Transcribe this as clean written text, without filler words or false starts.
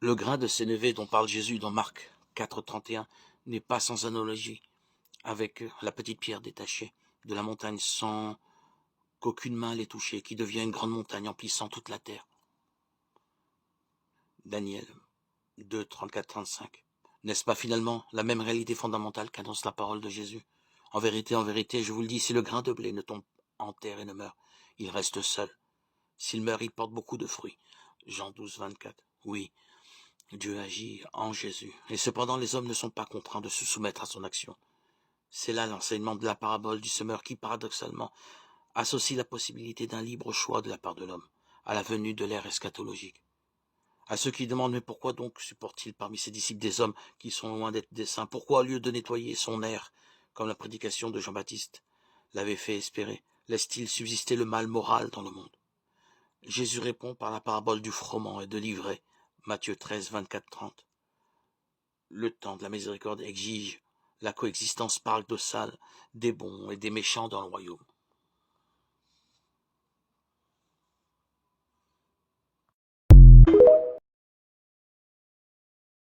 Le grain de sénévé dont parle Jésus dans Marc 4,31 n'est pas sans analogie avec la petite pierre détachée de la montagne sans qu'aucune main l'ait touchée, qui devient une grande montagne emplissant toute la terre. Daniel 2, 34-35. N'est-ce pas finalement la même réalité fondamentale qu'annonce la parole de Jésus? En vérité, je vous le dis, si le grain de blé ne tombe en terre et ne meurt, il reste seul. S'il meurt, il porte beaucoup de fruits. Jean 12, 24. Oui, Dieu agit en Jésus. Et cependant, les hommes ne sont pas contraints de se soumettre à son action. C'est là l'enseignement de la parabole du semeur qui, paradoxalement, associe la possibilité d'un libre choix de la part de l'homme à la venue de l'ère eschatologique. À ceux qui demandent, mais pourquoi donc supporte-t-il parmi ses disciples des hommes qui sont loin d'être des saints? Pourquoi, au lieu de nettoyer son air, comme la prédication de Jean-Baptiste l'avait fait espérer, laisse-t-il subsister le mal moral dans le monde? Jésus répond par la parabole du froment et de l'ivraie, Matthieu 13, 24, 30. Le temps de la miséricorde exige la coexistence paradoxale des bons et des méchants dans le royaume.